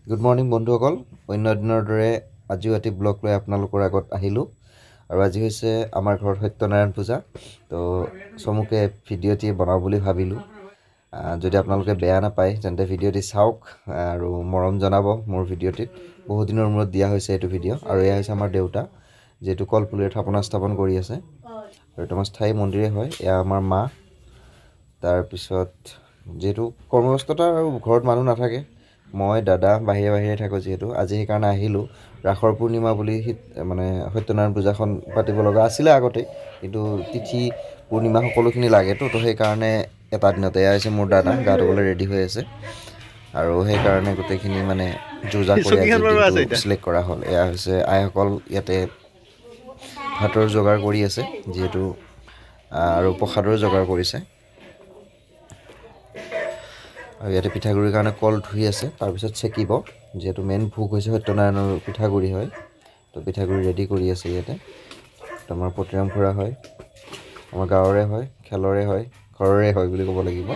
Good morning বন্ধুসকল, অন্য দিনৰ দৰে আজিও এটি ব্লগ লৈ আপোনালোকৰ আগত আহিলোঁ। আৰু আজি হৈছে আমাৰ ঘৰত সত্যনাৰায়ণ পূজা। তো চমুকে ভিডিঅ'টি বনাওঁ বুলি ভাবিলোঁ। যদি আপোনালোকে বেয়া নাপায় তেন্তে ভিডিঅ'টি চাওক আৰু মৰম জনাব মোৰ ভিডিঅ'টিত। বহুত দিনৰ মূৰত দিয়া হৈছে এইটো ভিডিঅ'। আৰু এয়া হৈছে আমাৰ দেউতা, যিহেতু কলপুলিৰে থাপনা স্থাপন কৰি আছে। আৰু এইটো আমাৰ স্থায়ী মন্দিৰে হয়। এয়া আমাৰ মা। তাৰপিছত যিহেতু কৰ্মব্যস্ততা আৰু ঘৰত মানুহ নাথাকে, মই দাদা বাহিৰে থাকোঁ যিহেতু। আজি সেইকাৰণে আহিলোঁ। ৰাসৰ পূৰ্ণিমা বুলি মানে সত্যনাৰায়ণ পূজাখন পাতিব লগা আছিলে আগতেই, কিন্তু তিথি পূৰ্ণিমা সকলোখিনি লাগেতো, তো সেইকাৰণে এটা দিনতে এয়া হৈছে মোৰ দাদা গা ধুবলৈ ৰেডি হৈ আছে। আৰু সেইকাৰণে গোটেইখিনি মানে যোজা কৰি আজি দিনটো চিলেক্ট কৰা হ'ল। এয়া হৈছে আইসকল ইয়াতে ভাতৰ যোগাৰ কৰি আছে যিহেতু, আৰু প্ৰসাদৰ যোগাৰ কৰিছে। আৰু ইয়াতে পিঠাগুড়িৰ কাৰণে কল ধুই আছে, তাৰপিছত চেকিব, যিহেতু মেইন ভোগ হৈছে সত্যনাৰায়ণৰ পিঠাগুড়ি হয়। তো পিঠাগুড়ি ৰেডি কৰি আছে ইয়াতে। তো আমাৰ পতিৰাম খুৰা হয়, আমাৰ গাঁৱৰে হয়, খেলৰে হয়, ঘৰৰে হয় বুলি ক'ব লাগিব।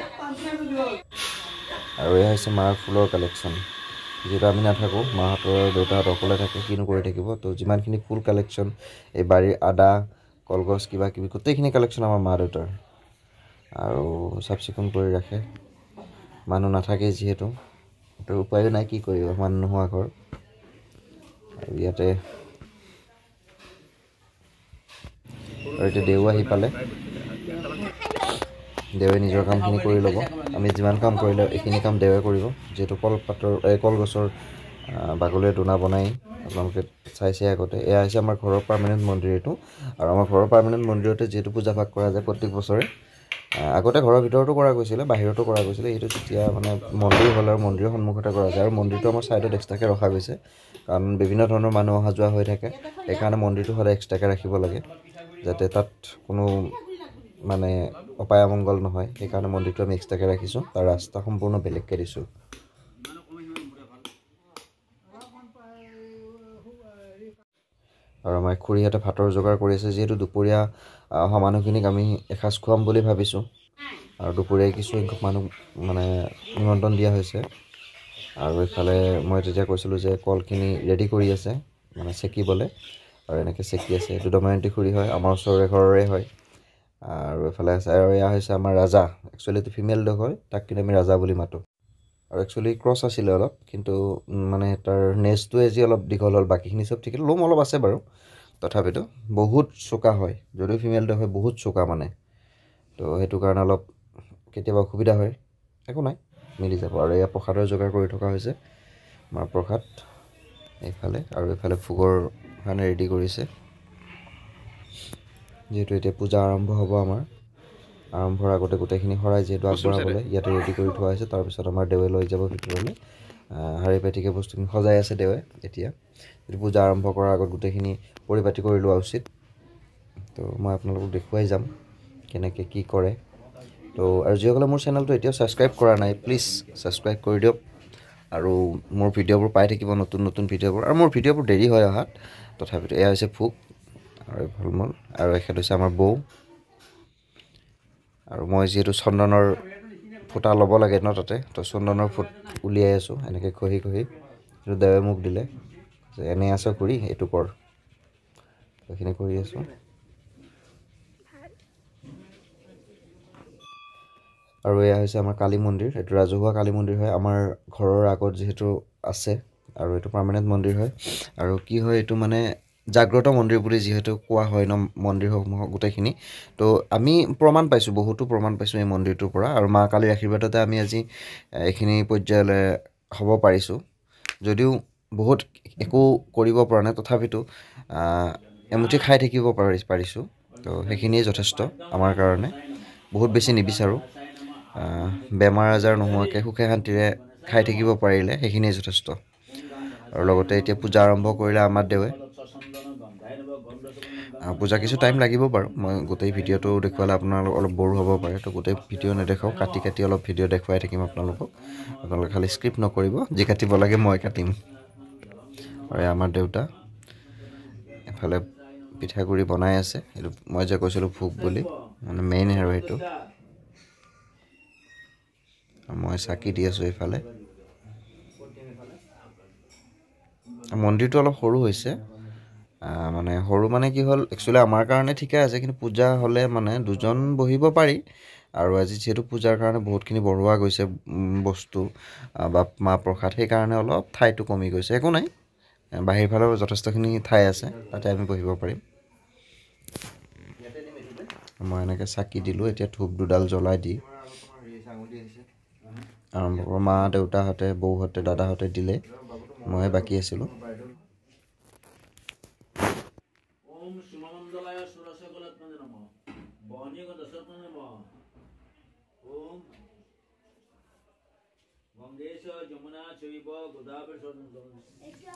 আৰু এয়া হৈছে মাৰ ফুলৰ কালেকশ্যন। যিহেতু আমি নাথাকোঁ, মাহঁতৰ আৰু দেউতাহঁত অকলে থাকে, কিনো কৰি থাকিব। তো যিমানখিনি ফুল কালেকশ্যন, এই বাৰীৰ আদা, কলগছ কিবা কিবি গোটেইখিনি কালেকশ্যন আমাৰ মা দেউতাৰ। আৰু চাফ চিকুণ কৰি ৰাখে, মানুহ নাথাকেই যিহেতু। তো উপায়ো নাই, কি কৰিব, মানুহ নোহোৱা ঘৰ। আৰু ইয়াতে আৰু এতিয়া দেও আহি পালে। দেৱে নিজৰ কামখিনি কৰি ল'ব। আমি যিমান কাম কৰিলে এইখিনি কাম দেৱে কৰিব, যিহেতু কলগছৰ বাগলিৰে দোনা বনাই আপোনালোকে চাইছে আগতে। এয়া হৈছে আমাৰ ঘৰৰ পাৰ্মানেণ্ট মন্দিৰ এইটো। আৰু আমাৰ ঘৰৰ পাৰ্মানেণ্ট মন্দিৰতে যিহেতু পূজা ভাগ কৰা যায় প্ৰত্যেক বছৰে। আগতে ঘৰৰ ভিতৰতো কৰা গৈছিলে, বাহিৰতো কৰা গৈছিলে। এইটো যেতিয়া মানে মন্দিৰ হ'ল আৰু মন্দিৰৰ সন্মুখতে কৰা যায়। আৰু মন্দিৰটো আমাৰ ছাইডত এক্সট্ৰাকৈ ৰখা গৈছে, কাৰণ বিভিন্ন ধৰণৰ মানুহ অহা যোৱা হৈ থাকে। সেইকাৰণে মন্দিৰটো সদায় এক্সট্ৰাকৈ ৰাখিব লাগে, যাতে তাত কোনো মানে অপায় অমংগল নহয়। সেইকাৰণে মন্দিৰটো আমি এক্সট্ৰাকৈ ৰাখিছোঁ, তাৰ ৰাস্তা সম্পূৰ্ণ বেলেগকৈ দিছোঁ। আৰু আমাৰ খুৰীহঁতে ভাতৰ যোগাৰ কৰি আছে, যিহেতু দুপৰীয়া অহা মানুহখিনিক আমি এসাঁজ খুৱাম বুলি ভাবিছোঁ। আৰু দুপৰীয়া কিছুসংখ্যক মানুহ মানে নিমন্ত্ৰণ দিয়া হৈছে। আৰু এইফালে মই তেতিয়া কৈছিলোঁ যে কলখিনি ৰেডি কৰি আছে মানে চেকিবলৈ, আৰু এনেকৈ চেকি আছে। এইটো দময়ন্তী খুৰী হয়, আমাৰ ওচৰৰে ঘৰৰে হয়। আৰু এইফালে আছে, আৰু এয়া হৈছে আমাৰ ৰাজা। একচুৱেলি এইটো ফিমেল ডগ হয়, তাক কিন্তু আমি ৰাজা বুলি মাতোঁ। আৰু একচুৱেলি ক্ৰছ আছিলে অলপ, কিন্তু মানে তাৰ নেজটোৱে যি অলপ দীঘল হ'ল, বাকীখিনি চব ঠিক। লোম অলপ আছে বাৰু, তথাপিতো বহুত চোকা হয়। যদিও ফিমেল ডগ হয়, বহুত চোকা মানে। তো সেইটো কাৰণে অলপ কেতিয়াবা অসুবিধা হয়, একো নাই, মিলি যাব। আৰু এয়া প্ৰসাদৰ যোগাৰ কৰি থকা হৈছে, মাৰ প্ৰসাদ এইফালে। আৰু এইফালে ভোগৰ কাৰণে ৰেডি কৰিছে, যিহেতু এতিয়া পূজা আৰম্ভ হ'ব আমাৰ। আৰম্ভৰ আগতে গোটেইখিনি শৰাই যিহেতু আগবঢ়াবলৈ ইয়াতে ৰেডি কৰি থোৱা হৈছে। তাৰপিছত আমাৰ দেৱে লৈ যাব ভিতৰলৈ। শাৰী পাতিকৈ বস্তুখিনি সজাই আছে দেৱে এতিয়া। যদি পূজা আৰম্ভ কৰাৰ আগত গোটেইখিনি পৰিপাতি কৰি লোৱা উচিত। তো মই আপোনালোকক দেখুৱাই যাম কেনেকৈ কি কৰে। তো আৰু যিসকলে মোৰ চেনেলটো এতিয়াও ছাবস্ক্ৰাইব কৰা নাই, প্লিজ ছাবস্ক্ৰাইব কৰি দিয়ক। আৰু মোৰ ভিডিঅ'বোৰ পাই থাকিব, নতুন নতুন ভিডিঅ'বোৰ। আৰু মোৰ ভিডিঅ'বোৰ দেৰি হয় অহাত, তথাপিতো এয়া হৈছে ভোগ আৰু ফল মূল। আৰু এখেত হৈছে আমাৰ বৌ। আৰু মই যিহেতু চন্দনৰ ফুটা ল'ব লাগে ন তাতে, তো চন্দনৰ ফুট উলিয়াই আছোঁ এনেকৈ ঘঁহি ঘঁহি। কিন্তু দেৱে মোক দিলে যে এনেই আছ কৰি, এইটো কৰ। সেইখিনি কৰি আছোঁ। আৰু এয়া হৈছে আমাৰ কালী মন্দিৰ। এইটো ৰাজহুৱা কালী মন্দিৰ হয়, আমাৰ ঘৰৰ আগত যিহেতু আছে। আৰু এইটো পাৰ্মানেণ্ট মন্দিৰ হয়। আৰু কি হয়, এইটো মানে জাগ্ৰত মন্দিৰ বুলি যিহেতু কোৱা হয় ন মন্দিৰসমূহক গোটেইখিনি। তো আমি প্ৰমাণ পাইছোঁ, বহুতো প্ৰমাণ পাইছোঁ এই মন্দিৰটোৰ পৰা। আৰু মা কালীৰ আশীৰ্বাদতে আমি আজি এইখিনি পৰ্যায়লৈ হ'ব পাৰিছোঁ। যদিও বহুত একো কৰিব পৰা নাই, তথাপিতো এমুঠি খাই থাকিব পাৰিছোঁ। তো সেইখিনিয়ে যথেষ্ট আমাৰ কাৰণে। বহুত বেছি নিবিচাৰোঁ। বেমাৰ আজাৰ নোহোৱাকৈ সুখে শান্তিৰে খাই থাকিব পাৰিলে সেইখিনিয়ে যথেষ্ট। আৰু লগতে এতিয়া পূজা আৰম্ভ কৰিলে আমাৰ দেৱে। পূজা কিছু টাইম লাগিব বাৰু, মই গোটেই ভিডিঅ'টো দেখুৱালে আপোনালোক অলপ ব'ৰ হ'ব পাৰে। তো গোটেই ভিডিঅ' নেদেখাওঁ, কাটি কাটি অলপ ভিডিঅ' দেখুৱাই থাকিম আপোনালোকক। আপোনালোকে খালি স্ক্ৰিপ্ট নকৰিব, যি কাটিব লাগে মই কাটিম। আৰু আমাৰ দেউতা এফালে পিঠাগুড়ি বনাই আছে। এইটো মই যে কৈছিলোঁ ভোগ বুলি, মানে মেইন আৰু সেইটো। মই চাকি দি আছোঁ এইফালে। মন্দিৰটো অলপ সৰু হৈছে মানে সৰু মানে কি হ'ল একচুৱেলি আমাৰ কাৰণে ঠিকে আছে কিন্তু পূজা হ'লে মানে দুজন বহিব পাৰি আৰু আজি যিহেতু পূজাৰ কাৰণে বহুতখিনি বঢ়োৱা গৈছে বস্তু বা মাহ প্ৰসাদ সেইকাৰণে অলপ ঠাইটো কমি গৈছে একো নাই বাহিৰ ফালেও যথেষ্টখিনি ঠাই আছে তাতে আমি বহিব পাৰিম মই এনেকৈ চাকি দিলোঁ এতিয়া ধূপ দুডাল জ্বলাই দি আৰম্ভ কৰোঁ মা দেউতাহঁতে বৌহঁতে দাদাহঁতে দিলে মই বাকী আছিলোঁ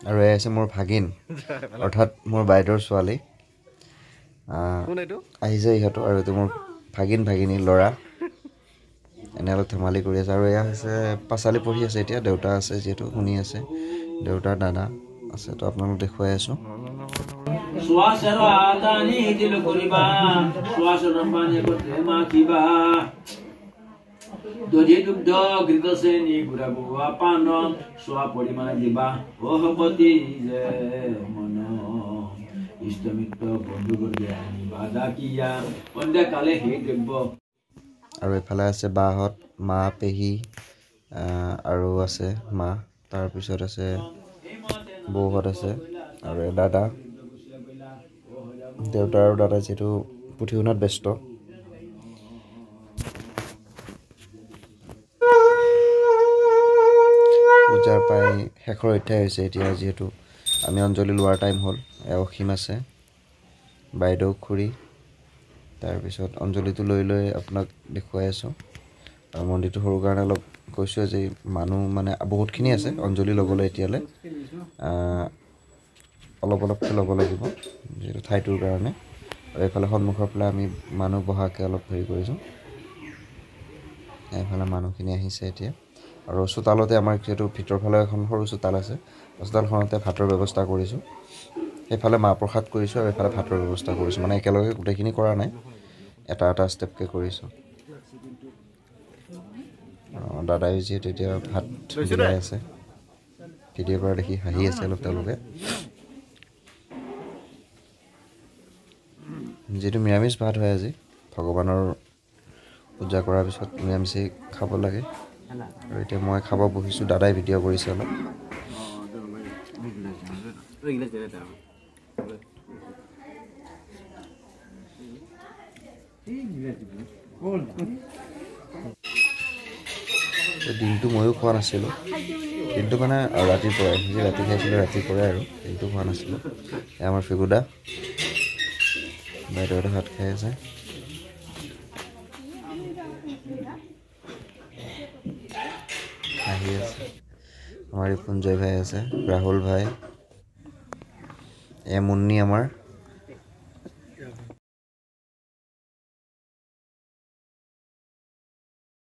আৰু এয়া আছে মোৰ ভাগিন অৰ্থাৎ মোৰ বাইদেউৰ ছোৱালী আহিছে ইহঁতো আৰু এইটো মোৰ ভাগিনী ল'ৰা এনে অলপ ধেমালি কৰি আছে আৰু এয়া হৈছে পাঁচালি পঢ়ি আছে এতিয়া দেউতা আছে যিহেতু শুনি আছে দেউতাৰ দাদা আছে তো আপোনালোক দেখুৱাই আছোঁ দধি দুগ্ধ ঘৃত শ্ৰেণী ঘূৰা বুৱা পান চোৱা পৰিমাণ দিবা অহপতি যে মন ইষ্টমিত্ৰ বন্ধু বাধা কিয়া সন্ধ্যা কালে সেই দ্ৰব্য আৰু এইফালে আছে বাহঁত মা পেহী আৰু আছে মা তাৰপিছত আছে বৌহঁত আছে আৰু দাদা দেউতা আৰু দাদা যিহেতু পুথি শুনাত ব্যস্ত পূজাৰ প্ৰায় শেষৰ অধ্যায় হৈছে এতিয়া যিহেতু আমি অঞ্জলি লোৱাৰ টাইম হ'ল অসীম আছে বাইদেউ খুৰী তাৰপিছত অঞ্জলিটো লৈ আপোনাক দেখুৱাই আছোঁ আৰু মন্দিৰটো সৰু কাৰণে অলপ কৈছোঁ যে মানুহ মানে বহুতখিনি আছে অঞ্জলি ল'বলৈ এতিয়ালৈ অলপকৈ ল'ব লাগিব যিহেতু ঠাইটোৰ কাৰণে আৰু এইফালে সন্মুখৰ ফালে আমি মানুহ বহাকৈ অলপ হেৰি কৰিছোঁ এইফালে মানুহখিনি আহিছে এতিয়া আৰু চোতালতে আমাৰ যিহেতু ভিতৰৰ ফালে এখন সৰু চোতাল আছে চোতালখনতে ভাতৰ ব্যৱস্থা কৰিছোঁ সেইফালে মাহ প্ৰসাদ কৰিছোঁ আৰু এইফালে ভাতৰ ব্যৱস্থা কৰিছোঁ মানে একেলগে গোটেইখিনি কৰা নাই এটা ষ্টেপকৈ কৰিছোঁ দাদাই যিহেতু এতিয়া ভাত বিলাই আছে ভিডিঅ' কৰা দেখি হাঁহি আছে অলপ তেওঁলোকে যিহেতু নিৰামিষ ভাত হয় আজি ভগৱানৰ পূজা কৰাৰ পিছত নিৰামিষেই খাব লাগে আৰু এতিয়া মই খাব বহিছোঁ দাদাই ভিডিঅ' কৰিছে অলপ দিনটো ময়ো খোৱা নাছিলোঁ দিনটো মানে ৰাতিপুৱাই যি ৰাতি খাইছিলোঁ ৰাতিপুৱাই আৰু দিনটো খোৱা নাছিলোঁ আমাৰ ফিগুদা বাইদেউহঁতে ভাত খাই আছে আহি আছে আমাৰ ৰিপুঞ্জয় ভাই আছে ৰাহুল ভাই মুন্নি আমাৰ